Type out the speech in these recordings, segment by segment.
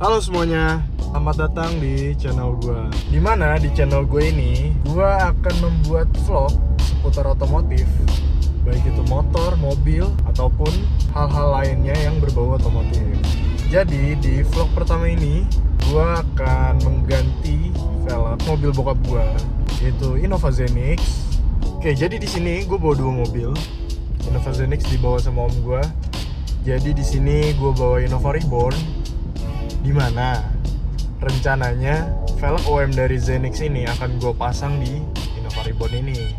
Halo semuanya, selamat datang di channel gue. Dimana di channel gue ini, gue akan membuat vlog seputar otomotif, baik itu motor, mobil, ataupun hal-hal lainnya yang berbau otomotif. Jadi di vlog pertama ini, gue akan mengganti velg mobil bokap gue, yaitu Innova Zenix. Oke, jadi di sini gue bawa dua mobil. Innova Zenix dibawa sama om gue. Jadi di sini gue bawa Innova Reborn, di mana rencananya velg OM dari Zenix ini akan gue pasang di Innova Reborn ini.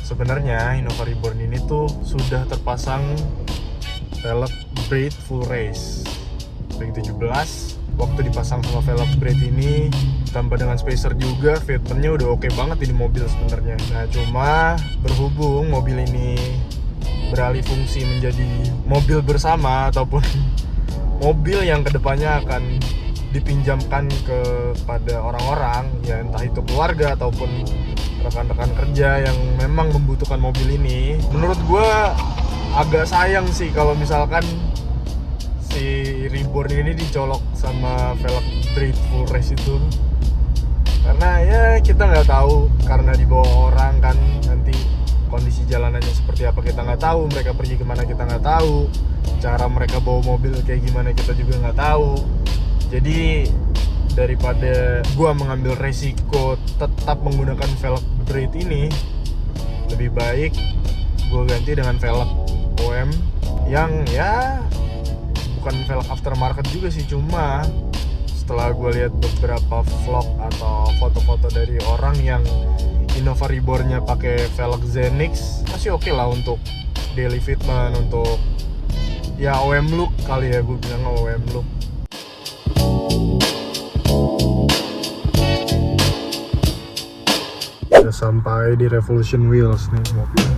Sebenarnya Innova Reborn ini tuh sudah terpasang velg braid full race ring 17. Waktu dipasang sama velg braid ini tambah dengan spacer juga, fitmentnya udah oke banget ini mobil sebenarnya. Nah cuma berhubung mobil ini beralih fungsi menjadi mobil bersama ataupun mobil yang kedepannya akan dipinjamkan kepada orang-orang, ya entah itu keluarga ataupun rekan-rekan kerja yang memang membutuhkan mobil ini. Menurut gue agak sayang sih kalau misalkan si Reborn ini dicolok sama velg braid full race itu, karena ya kita nggak tahu, karena dibawa orang kan, nanti kondisi jalanannya seperti apa kita nggak tahu, mereka pergi kemana kita nggak tahu, cara mereka bawa mobil kayak gimana kita juga nggak tahu. Jadi daripada gua mengambil resiko tetap menggunakan velg braid ini, lebih baik gua ganti dengan velg OM yang ya bukan velg aftermarket juga sih, cuma setelah gua lihat beberapa vlog atau foto-foto dari orang yang Innova Reborn-nya pakai velg Zenix, masih oke lah untuk daily fitment, untuk ya OM look kali ya, gue bilang OM look. Udah sampai di Revolution Wheels nih mobilnya.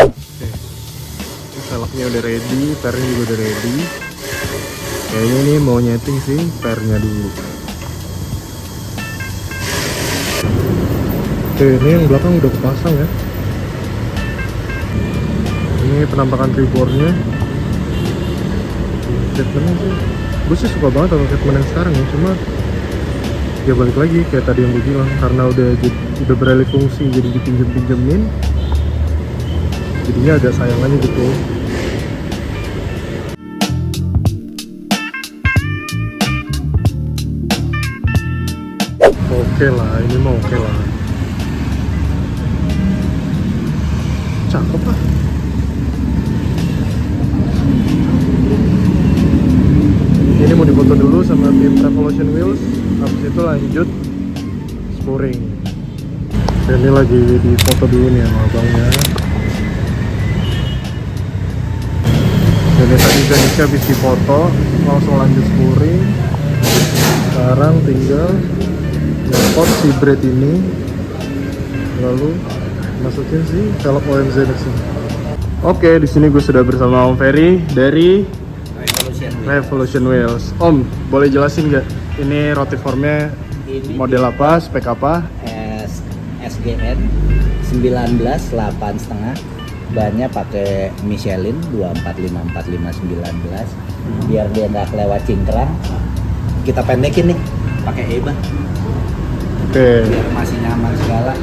Oke, velgnya udah ready, pernya juga udah ready. Kayaknya ini mau nyeting sih pernya dulu. Oke, ini yang belakang udah kepasang ya. Ini penampakan Reborn-nya. Treatment-nya sih, gue sih suka banget sama treatment yang sekarang ya. Cuma ya balik lagi kayak tadi yang gue bilang, karena udah beralih fungsi jadi dipinjem-pinjemin, jadinya agak sayang aja gitu. Oke lah, ini mah oke lah. Cakep lah. Ini mau difoto dulu sama tim Revolution Wheels, habis itu lanjut spuring. Dan ini lagi difoto dulu nih sama abangnya. Jadi tadi Zenixnya habis difoto, langsung lanjut spuring. Sekarang tinggal nyopot si braid ini, lalu masukin si velg OM Zenix ini. Oke, di sini gue sudah bersama Om Ferry dari Revolution Wheels. Om, boleh jelasin nggak ini rotiformnya model apa, spek apa? SGN 19,8,5. Bannya pakai Michelin 245459. Biar dia nggak kelewat cingkrang, kita pendekin nih pakai EBA. Oke. Biar masih nyaman segala.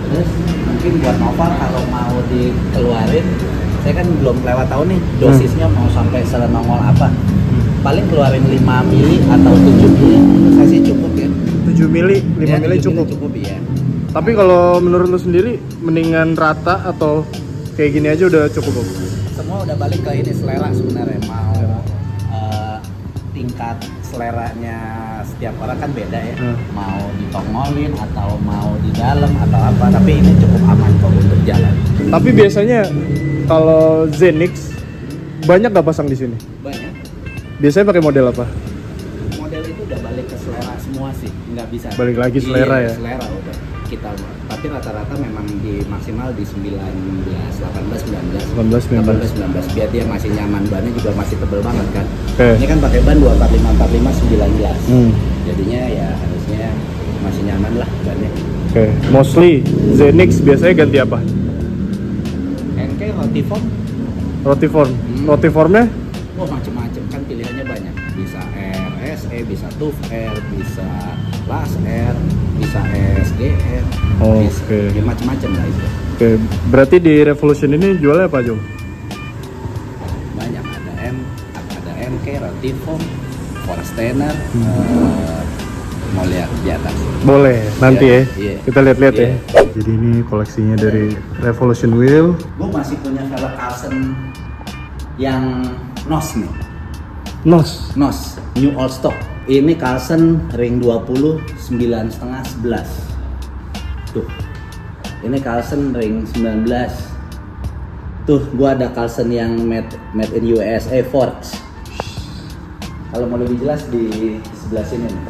Terus mungkin buat Nova kalau mau dikeluarin, saya kan belum lewat tahun nih dosisnya mau sampai senongol apa. Paling keluarin 5 mili atau 7 mili, saya sih cukup ya. 7 mili, 5 ya, mili cukup. Cukup ya. Tapi kalau menurut lu sendiri mendingan rata atau kayak gini aja udah cukup, Om? Semua udah balik ke ini selera sebenarnya, mau tingkat seleranya setiap orang kan beda ya. Mau ditongolin atau mau di dalam atau apa, tapi ini cukup aman kok untuk jalan. Tapi biasanya kalau Zenix banyak gak pasang di sini? Banyak. Biasanya pakai model apa? Model itu udah balik ke selera semua sih, nggak bisa. Balik lagi selera ya? Selera udah kita, tapi rata-rata memang di maksimal di 19, 18, 19 biar dia masih nyaman, bannya juga masih tebel banget kan. Ini kan pakai ban 245/45 19. Jadinya ya harusnya masih nyaman lah bannya. Mostly Zenix biasanya ganti apa? NK Rotiform Rotiform. Hmm. Rotiformnya? Oh macem-macem kan pilihannya banyak. Bisa RSE, bisa TUF R, bisa LAS R, bisa SGR. Oh, bisa, oke. ya macem-macem lah itu. Oke, berarti di Revolution ini jualnya apa, Jom? Banyak ada MK, Rotiform, Forestener. Mau lihat di atas. Boleh, nanti Iya, ya. iya. Kita lihat-lihat Iya. ya. Jadi ini koleksinya dari Revolution Wheel. Gue masih punya velg Carlsen yang NOS nih. NOS, New Old Stock. Ini Carlsen ring 20, 9,5, 11. Tuh. Ini Carlsen ring 19. Tuh, gua ada Carlsen yang made in USA Forge. Kalau mau lebih jelas di sebelah sini nih.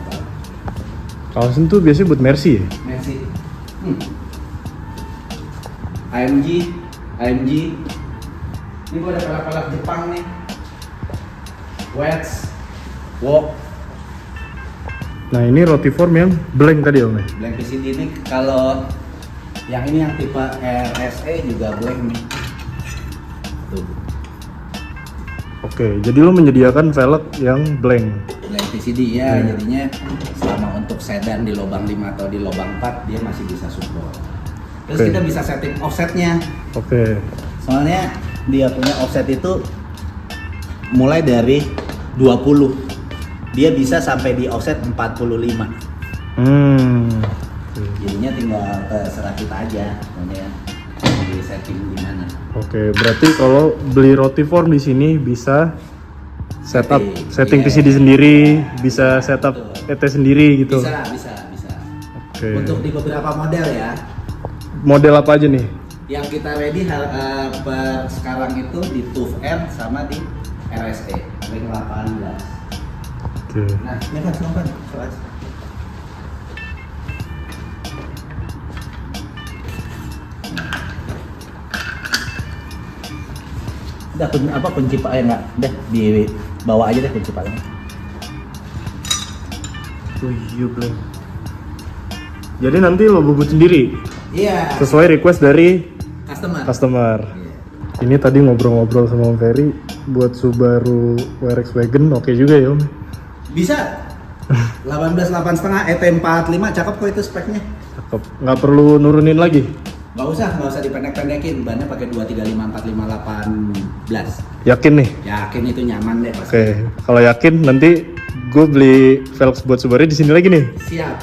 Carlsen tuh biasanya buat Mercy ya? Mercy. AMG. Ini gua ada pelak-pelak Jepang nih. Wedge, Walk, Nah ini Rotiform yang blank tadi Om ya? blank PCD ini. Kalau yang ini yang tipe RSE juga blank nih. Tuh, Oke, jadi lo menyediakan velg yang blank. blank PCD ya. Jadinya selama untuk sedan di lubang 5 atau di lubang 4 dia masih bisa support. Terus Oke. kita bisa setting offsetnya. Oke. Soalnya dia punya offset itu mulai dari 20. Dia bisa sampai di offset 45. Jadinya tinggal terserah kita aja pokoknya di setting gimana. Oke, berarti kalau beli Rotiform di sini bisa setup setting Iya. PCD sendiri, bisa setup ET sendiri gitu. Bisa. Oke. Untuk di beberapa model ya. Model apa aja nih? Yang kita ready per sekarang itu di TUF R sama di RSE ring 18. Oke. Nah, ini kan silahkan. Udah kunci pak ya nggak? Udah dibawa aja deh kunci paknya. Oh iya blank. Jadi nanti lo bubut sendiri Iya. sesuai request dari Customer. customer. Iya. Ini tadi ngobrol-ngobrol sama Om Ferry buat Subaru WRX Wagon oke juga ya Om. Bisa. 18,8,5 ET45 cakep kok itu speknya. Cakep. Nggak perlu nurunin lagi. Nggak usah dipendek-pendekin. Bannya pakai 235 45 18. Yakin nih? Yakin itu nyaman deh pasti. Oke. Kalau yakin nanti gue beli velg buat Subaru di sini lagi nih. Siap.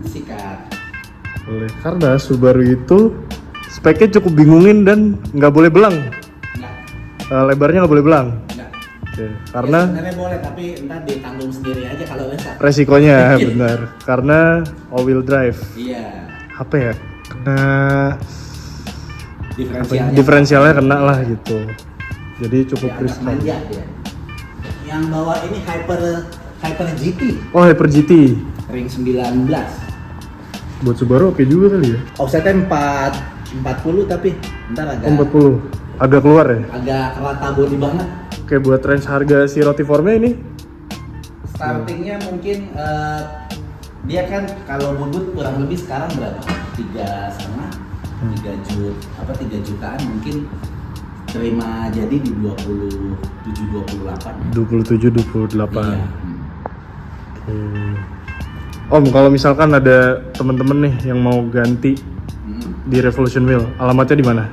Sikat. Boleh. Karena Subaru itu speknya cukup bingungin dan nggak boleh belang. Enggak. Lebarnya nggak boleh belang. Enggak. Oke. Karena Ya, sebenarnya boleh tapi ntar ditanggung sendiri aja kalau bisa. resikonya benar. Karena all wheel drive. Iya. Apa ya? Kena Diferensialnya kena lah gitu. Jadi cukup ya, agak riskan. manja dia. Yang bawah ini Hyper GT Oh, Hyper GT. ring 19. Buat Subaru oke juga kali ya. Offsetnya 40 tapi ntar agak 40. Agak keluar ya. agak rata body banget. Oke, buat range harga si Rotiformnya ini Startingnya mungkin dia kan kalau bubut kurang lebih sekarang berapa? 3 jutaan mungkin terima jadi di 27 28. 27 28. Iya. Oke. Om, kalau misalkan ada temen-temen nih yang mau ganti di Revolution Wheel, alamatnya di mana?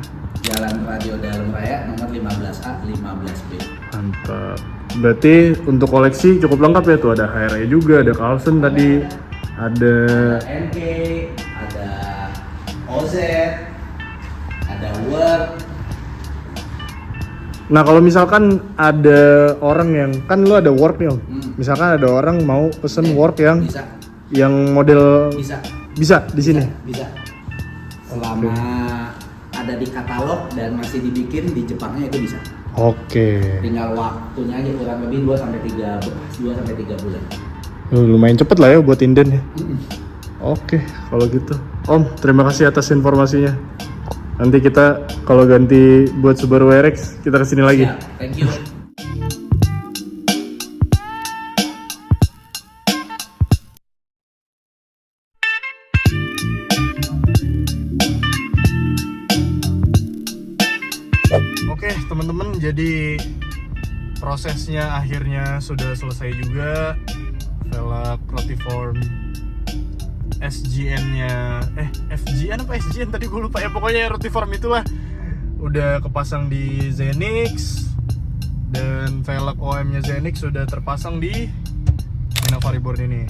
Jalan Radio Dalam Raya nomor 15A 15B. Mantap. Berarti untuk koleksi cukup lengkap ya tuh, ada HRE juga, ada Carlsen tadi, ada Ada NK, ada OZ, ada Word. Nah kalau misalkan ada orang yang, kan lo ada work nih Om. Misalkan ada orang mau pesen work yang Bisa, model bisa. bisa di sini. Bisa. Selama ada di katalog dan masih dibikin di Jepangnya itu bisa. Oke. Tinggal waktunya aja kurang lebih 2 sampai 3 bulan. Lumayan cepet lah ya buat inden ya. Oke, kalau gitu. Om, terima kasih atas informasinya. Nanti kita kalau ganti buat Subaru WRX, kita kesini lagi. Siap, thank you. Oke teman-teman, jadi prosesnya akhirnya sudah selesai juga. Velg Rotiform SGN-nya FGN apa SGN tadi gue lupa ya, pokoknya Rotiform itulah udah kepasang di Zenix, dan velg OM-nya Zenix sudah terpasang di Innova Reborn ini.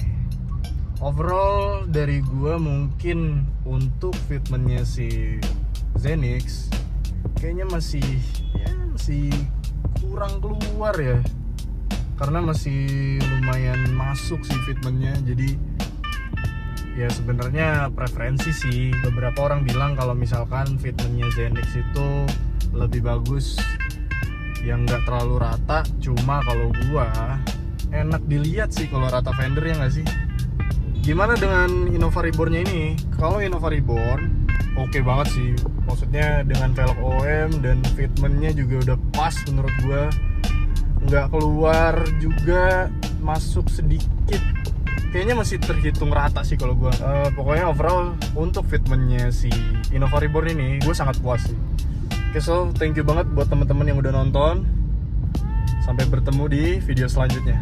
Overall dari gua mungkin untuk fitmentnya si Zenix kayaknya masih kurang keluar ya, karena masih lumayan masuk sih fitmentnya. Jadi ya sebenarnya preferensi sih, beberapa orang bilang kalau misalkan fitmentnya Zenix itu lebih bagus yang nggak terlalu rata. Cuma kalau gua enak dilihat sih kalau rata fender, ya nggak sih? Gimana dengan Innova Reborn-nya ini? Kalau Innova Reborn oke banget sih, maksudnya dengan velg OM dan fitmentnya juga udah pas menurut gua, nggak keluar juga, masuk sedikit, kayaknya masih terhitung rata sih kalau gua. Pokoknya overall untuk fitmentnya si Innova Reborn ini gue sangat puas sih. Oke, so thank you banget buat teman-teman yang udah nonton. Sampai bertemu di video selanjutnya.